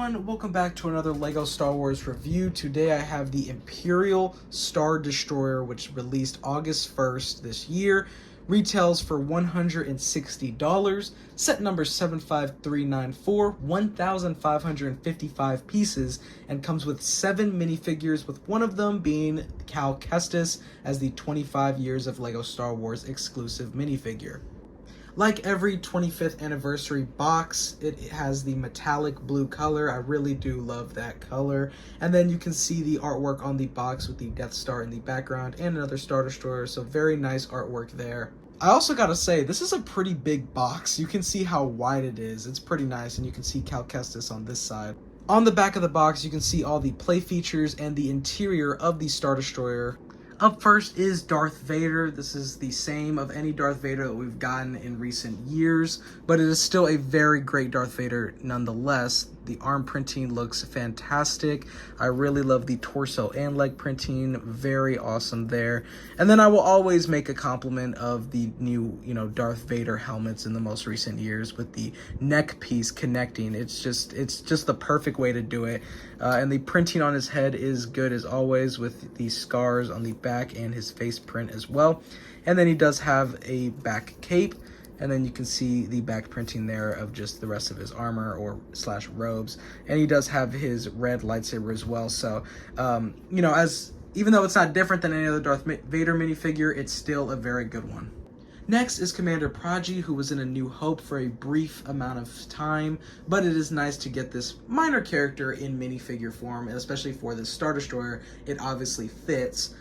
everyone, welcome back to another LEGO Star Wars review. Today I have the Imperial Star Destroyer, which released August 1st this year. Retails for $160, set number 75394, 1,555 pieces, and comes with 7 minifigures, with one of them being Cal Kestus as the 25 years of LEGO Star Wars exclusive minifigure. Like every 25th anniversary box, it has the metallic blue color. I really do love that color. And then you can see the artwork on the box with the Death Star in the background and another Star Destroyer, so very nice artwork there. I also gotta say, this is a pretty big box. You can see how wide it is. It's pretty nice, and you can see Cal Kestus on this side. On the back of the box, you can see all the play features and the interior of the Star Destroyer. Up first is Darth Vader. This is the same of any Darth Vader that we've gotten in recent years, but it is still a very great Darth Vader nonetheless. The arm printing looks fantastic. I really love the torso and leg printing. Very awesome there. And then I will always make a compliment of the new, Darth Vader helmets in the most recent years with the neck piece connecting. It's just the perfect way to do it. And the printing on his head is good as always, with the scars on the back and his face print as well. And then he does have a back cape. And then you can see the back printing there of just the rest of his armor or slash robes. And he does have his red lightsaber as well. So, even though it's not different than any other Darth Vader minifigure, it's still a very good one. Next is Commander Praji, who was in A New Hope for a brief amount of time, but it is nice to get this minor character in minifigure form, and especially for this Star Destroyer, it obviously fits.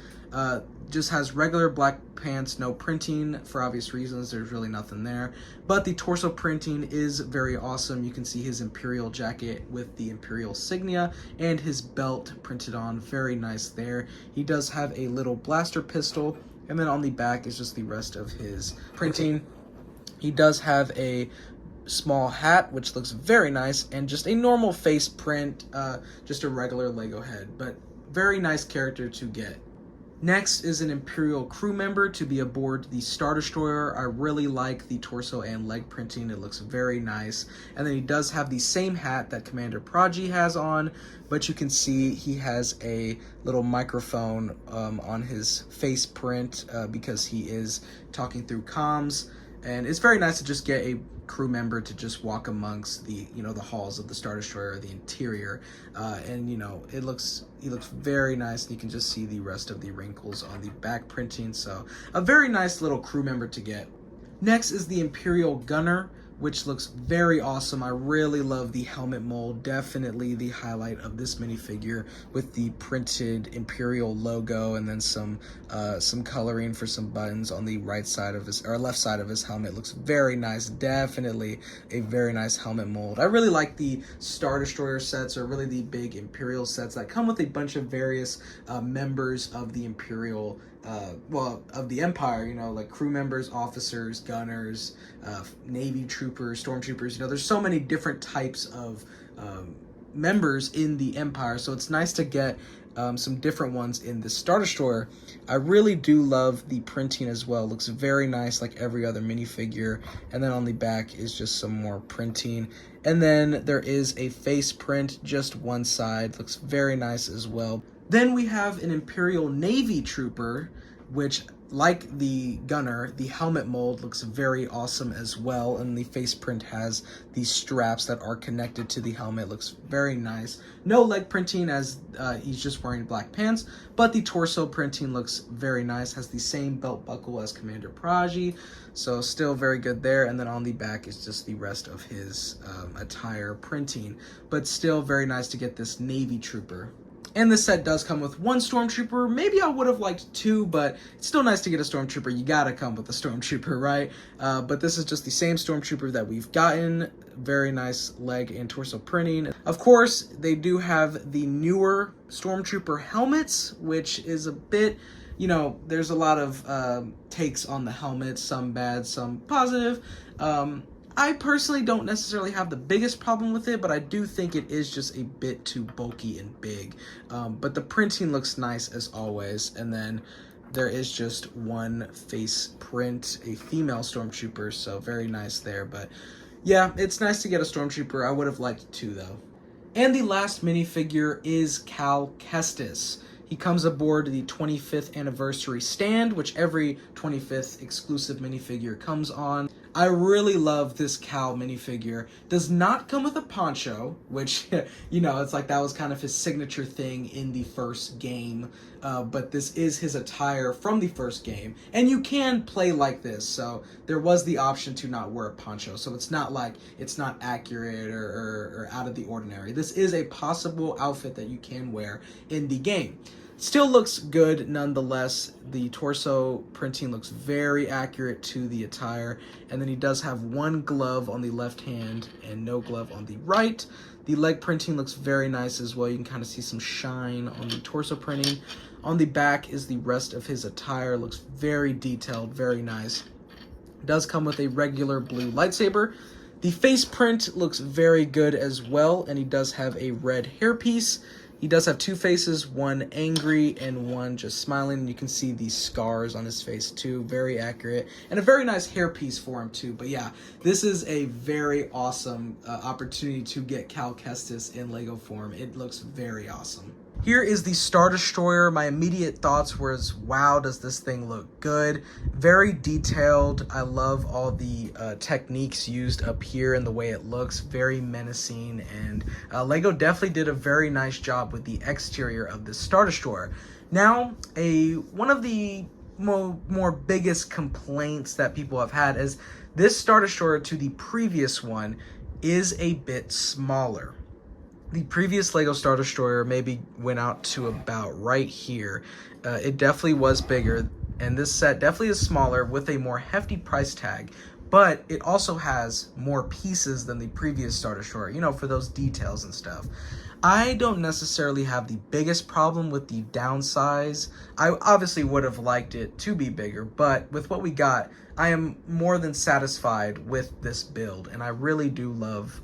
Just has regular black pants, no printing for obvious reasons. There's really nothing there, but the torso printing is very awesome. You can see his Imperial jacket with the Imperial signia and his belt printed on. Very nice there. He does have a little blaster pistol, and then on the back is just the rest of his printing. He does have a small hat, which looks very nice, and just a normal face print, just a regular Lego head, but very nice character to get. Next is an Imperial crew member to be aboard the Star Destroyer. I really like the torso and leg printing. It looks very nice. And then he does have the same hat that Commander Praji has on, but you can see he has a little microphone on his face print because he is talking through comms. And it's very nice to just get a crew member to just walk amongst the the halls of the Star Destroyer, the interior, and he looks very nice, and you can just see the rest of the wrinkles on the back printing. So a very nice little crew member to get. Next is the Imperial Gunner, which looks very awesome. I really love the helmet mold. Definitely the highlight of this minifigure, with the printed Imperial logo and then some coloring for some buttons on the right side of his, or left side of his helmet. Looks very nice. Definitely a very nice helmet mold. I really like the Star Destroyer sets, or really the big Imperial sets that come with a bunch of various members of the Imperial of the Empire, like crew members, officers, gunners, Navy troopers, Stormtroopers. There's so many different types of members in the Empire, so it's nice to get some different ones in the Star Destroyer. I really do love the printing as well. It looks very nice, like every other minifigure. And then on the back is just some more printing. And then there is a face print, just one side. Looks very nice as well. Then we have an Imperial Navy Trooper, which, like the Gunner, the helmet mold looks very awesome as well, and the face print has these straps that are connected to the helmet. Looks very nice. No leg printing, as he's just wearing black pants, but the torso printing looks very nice. Has the same belt buckle as Commander Praji, so still very good there. And then on the back is just the rest of his attire printing, but still very nice to get this Navy Trooper. And this set does come with one Stormtrooper. Maybe I would have liked 2, but it's still nice to get a Stormtrooper. You gotta come with a Stormtrooper, right? But this is just the same Stormtrooper that we've gotten. Very nice leg and torso printing. Of course, they do have the newer Stormtrooper helmets, which is a bit, there's a lot of takes on the helmets, some bad, some positive. I personally don't necessarily have the biggest problem with it, but I do think it is just a bit too bulky and big. But the printing looks nice as always. And then there is just one face print, a female Stormtrooper, so very nice there. But yeah, it's nice to get a Stormtrooper. I would have liked 2 though. And the last minifigure is Cal Kestus. He comes aboard the 25th anniversary stand, which every 25th exclusive minifigure comes on. I really love this Cal minifigure. Does not come with a poncho, which, you know, it's like that was kind of his signature thing in the first game. But this is his attire from the first game. And you can play like this, so there was the option to not wear a poncho. So it's not like it's not accurate or out of the ordinary. This is a possible outfit that you can wear in the game. Still looks good nonetheless. The torso printing looks very accurate to the attire. And then he does have one glove on the left hand and no glove on the right. The leg printing looks very nice as well. You can kind of see some shine on the torso printing. On the back is the rest of his attire. Looks very detailed, very nice. Does come with a regular blue lightsaber. The face print looks very good as well, and he does have a red hairpiece. He does have two faces, one angry and one just smiling. And you can see these scars on his face too, very accurate. And a very nice hairpiece for him too. But yeah, this is a very awesome opportunity to get Cal Kestis in Lego form. It looks very awesome. Here is the Star Destroyer. My immediate thoughts was, wow, does this thing look good? Very detailed. I love all the techniques used up here and the way it looks. Very menacing. And Lego definitely did a very nice job with the exterior of this Star Destroyer. Now, one of the more biggest complaints that people have had is this Star Destroyer to the previous one is a bit smaller. The previous Lego Star Destroyer maybe went out to about right here. It definitely was bigger, and this set definitely is smaller with a more hefty price tag, but it also has more pieces than the previous Star Destroyer, you know, for those details and stuff. I don't necessarily have the biggest problem with the downsize. I obviously would have liked it to be bigger, but with what we got, I am more than satisfied with this build, and I really do love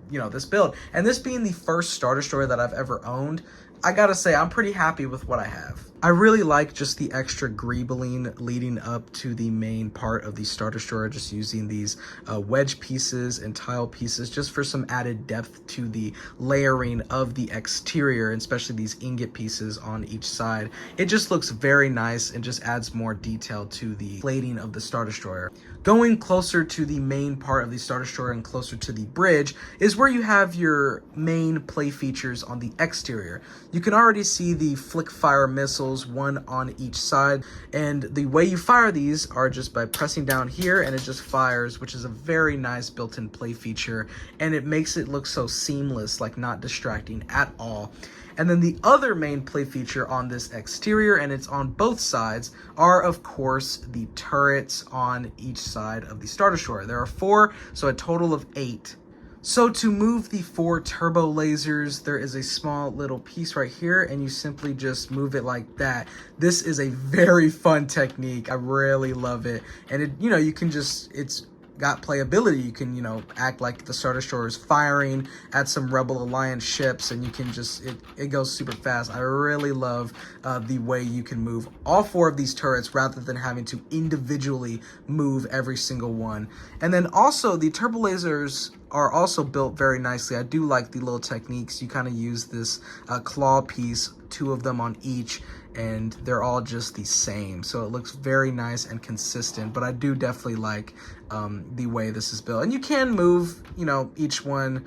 you know, this build. And this being the first Star Destroyer that I've ever owned, I gotta say I'm pretty happy with what I have. I really like just the extra greebling leading up to the main part of the Star Destroyer, just using these wedge pieces and tile pieces just for some added depth to the layering of the exterior, and especially these ingot pieces on each side. It just looks very nice and just adds more detail to the plating of the Star Destroyer. Going closer to the main part of the Star Destroyer and closer to the bridge is where you have your main play features on the exterior. You can already see the flick fire missiles, one on each side, and the way you fire these are just by pressing down here and it just fires, which is a very nice built-in play feature, and it makes it look so seamless, like not distracting at all. And then the other main play feature on this exterior, and it's on both sides, are of course the turrets on each side of the Star Destroyer. There are 4, so a total of 8. So to move the 4 turbo lasers, there is a small little piece right here, and you simply just move it like that. This is a very fun technique. I really love it. And it, you know, you can just, it's got playability. You can, you know, act like the Star Destroyer is firing at some Rebel Alliance ships, and you can just, it goes super fast. I really love the way you can move all 4 of these turrets rather than having to individually move every single one. And then also the turbo lasers are also built very nicely. I do like the little techniques. You kind of use this claw piece, 2 of them on each, and they're all just the same. So it looks very nice and consistent, but I do definitely like the way this is built. And you can move, you know, each one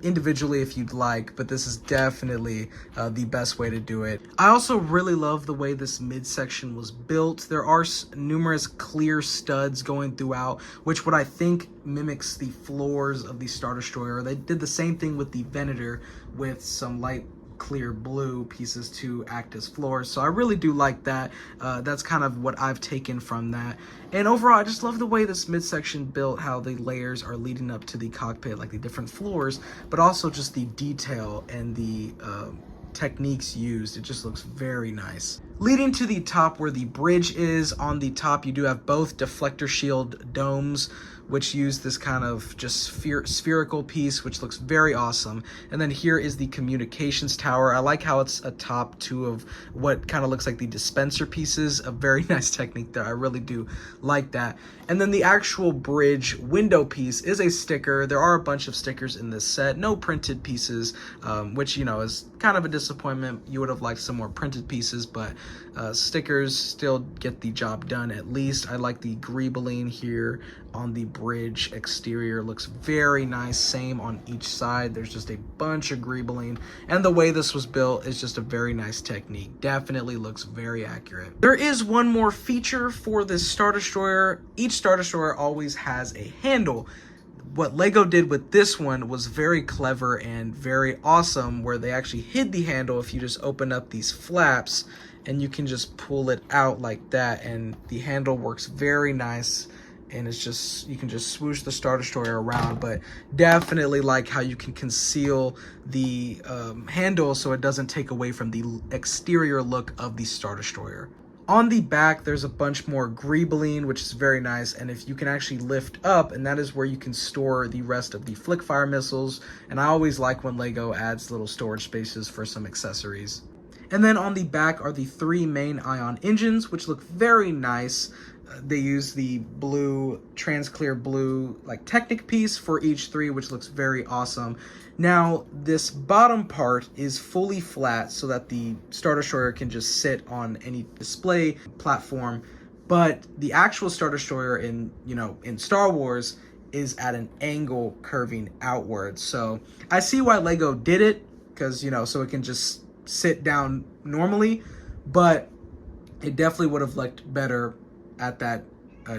individually if you'd like, but this is definitely the best way to do it. I also really love the way this midsection was built. There are numerous clear studs going throughout, which what I think mimics the floors of the Star Destroyer. They did the same thing with the Venator with some light clear blue pieces to act as floors, so I really do like that. That's kind of what I've taken from that. And overall, I just love the way this midsection built, how the layers are leading up to the cockpit, like the different floors, but also just the detail and the techniques used. It just looks very nice. Leading to the top where the bridge is, on the top you do have both deflector shield domes, which use this kind of just spherical piece, which looks very awesome. And then here is the communications tower. I like how it's atop two of what kind of looks like the dispenser pieces. A very nice technique there. I really do like that. And then the actual bridge window piece is a sticker. There are a bunch of stickers in this set. No printed pieces, which, you know, is kind of a disappointment. You would have liked some more printed pieces, but stickers still get the job done at least. I like the greebling here on the bridge exterior. Looks very nice. Same on each side. There's just a bunch of greebling, and the way this was built is just a very nice technique. Definitely looks very accurate. There is one more feature for this Star Destroyer. Each Star Destroyer always has a handle. What LEGO did with this one was very clever and very awesome, where they actually hid the handle if you just open up these flaps, and you can just pull it out like that, and the handle works very nice. And it's just, you can just swoosh the Star Destroyer around, but definitely like how you can conceal the handle so it doesn't take away from the exterior look of the Star Destroyer. On the back, there's a bunch more greebling, which is very nice, and if you can actually lift up, and that is where you can store the rest of the flick fire missiles, and I always like when LEGO adds little storage spaces for some accessories. And then on the back are the 3 main ion engines, which look very nice. They use the blue, transclear blue, like Technic piece for each 3, which looks very awesome. Now, this bottom part is fully flat so that the Star Destroyer can just sit on any display platform, but the actual Star Destroyer in Star Wars is at an angle curving outwards. So I see why LEGO did it, because, so it can just sit down normally, but it definitely would have looked better at that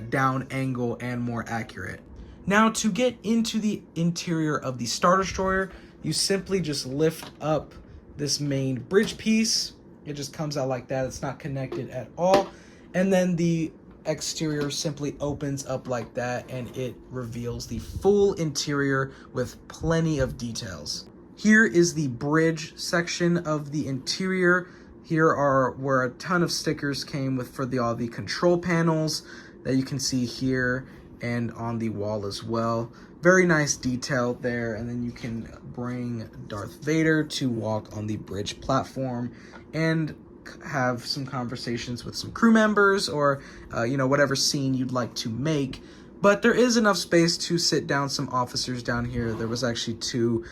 down angle and more accurate. Now, to get into the interior of the Star Destroyer, you simply just lift up this main bridge piece. It just comes out like that. It's not connected at all. And then the exterior simply opens up like that, and it reveals the full interior with plenty of details. Here is the bridge section of the interior. Here are where a ton of stickers came with for all the control panels that you can see here and on the wall as well. Very nice detail there. And then you can bring Darth Vader to walk on the bridge platform and have some conversations with some crew members, or whatever scene you'd like to make. But there is enough space to sit down some officers down here. There was actually 2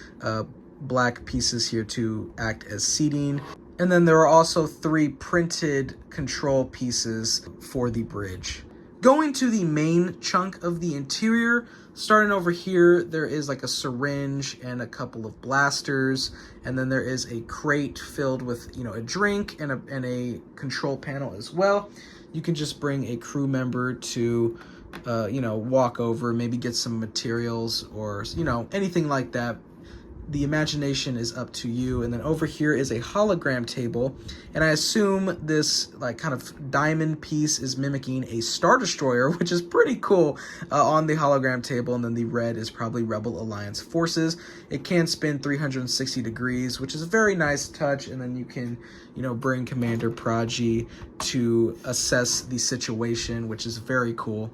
black pieces here to act as seating. And then there are also 3 printed control pieces for the bridge. Going to the main chunk of the interior, starting over here, there is like a syringe and a couple of blasters. And then there is a crate filled with, a drink and a control panel as well. You can just bring a crew member to, walk over, maybe get some materials or, anything like that. The imagination is up to you. And then over here is a hologram table, and I assume this like kind of diamond piece is mimicking a Star Destroyer, which is pretty cool on the hologram table. And then the red is probably Rebel Alliance forces. It can spin 360 degrees, which is a very nice touch. And then you can bring Commander Praji to assess the situation, which is very cool.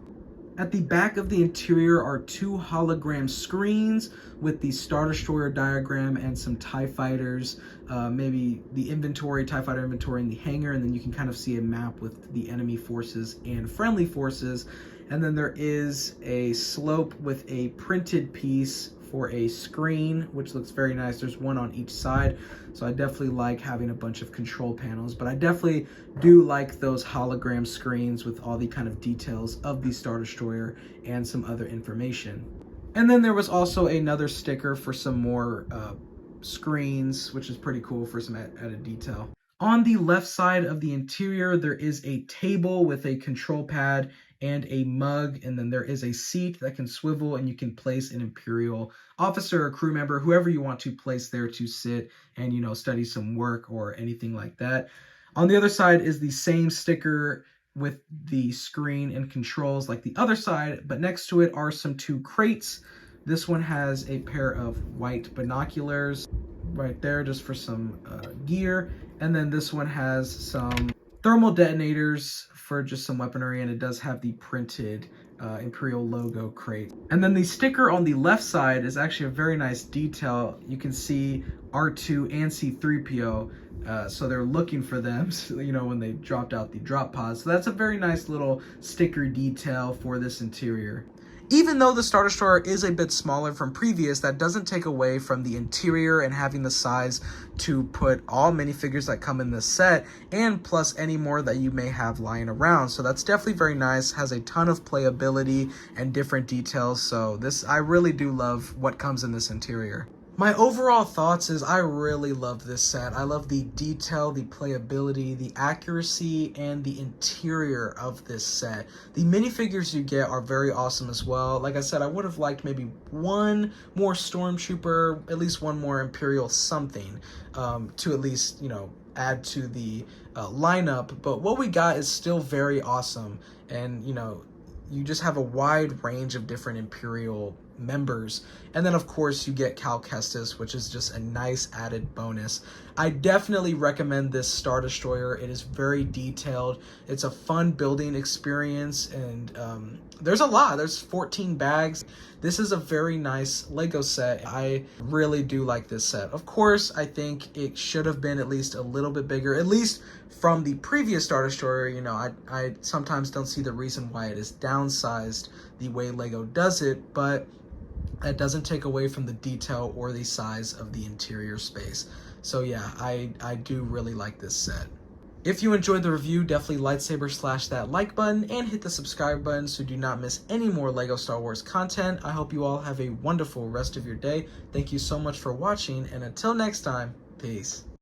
At the back of the interior are 2 hologram screens with the Star Destroyer diagram and some TIE fighters, maybe the inventory, TIE fighter inventory in the hangar, and then you can kind of see a map with the enemy forces and friendly forces. And then there is a slope with a printed piece for a screen, which looks very nice. There's one on each side, so I definitely like having a bunch of control panels, but I definitely do like those hologram screens with all the kind of details of the Star Destroyer and some other information. And then there was also another sticker for some more screens, which is pretty cool for some added detail. On the left side of the interior, there is a table with a control pad and a mug, and then there is a seat that can swivel, and you can place an Imperial officer or crew member, whoever you want to place there to sit and, study some work or anything like that. On the other side is the same sticker with the screen and controls like the other side, but next to it are some 2 crates. This one has a pair of white binoculars right there just for some gear, and then this one has some thermal detonators for just some weaponry, and it does have the printed Imperial logo crate. And then the sticker on the left side is actually a very nice detail. You can see R2 and C3PO, so they're looking for them, you know, when they dropped out the drop pods. So that's a very nice little sticker detail for this interior. Even though the Star Destroyer is a bit smaller from previous, that doesn't take away from the interior and having the size to put all minifigures that come in this set, and plus any more that you may have lying around. So that's definitely very nice, has a ton of playability and different details. So this, I really do love what comes in this interior. My overall thoughts is I really love this set. I love the detail, the playability, the accuracy, and the interior of this set. The minifigures you get are very awesome as well. Like I said, I would have liked maybe one more Stormtrooper, at least one more Imperial something, to at least, you know, add to the lineup. But what we got is still very awesome. And, you know, you just have a wide range of different Imperial members. And then of course you get Cal Kestus, which is just a nice added bonus. I definitely recommend this Star Destroyer. It is very detailed. It's a fun building experience, and there's a lot. There's 14 bags. This is a very nice Lego set. I really do like this set. Of course, I think it should have been at least a little bit bigger, at least from the previous Star Destroyer. You know, I sometimes don't see the reason why it is downsized the way Lego does it, but that doesn't take away from the detail or the size of the interior space. So yeah, I do really like this set. If you enjoyed the review, definitely lightsaber slash that like button and hit the subscribe button so do not miss any more Lego Star Wars content. I hope you all have a wonderful rest of your day. Thank you so much for watching, and until next time, peace.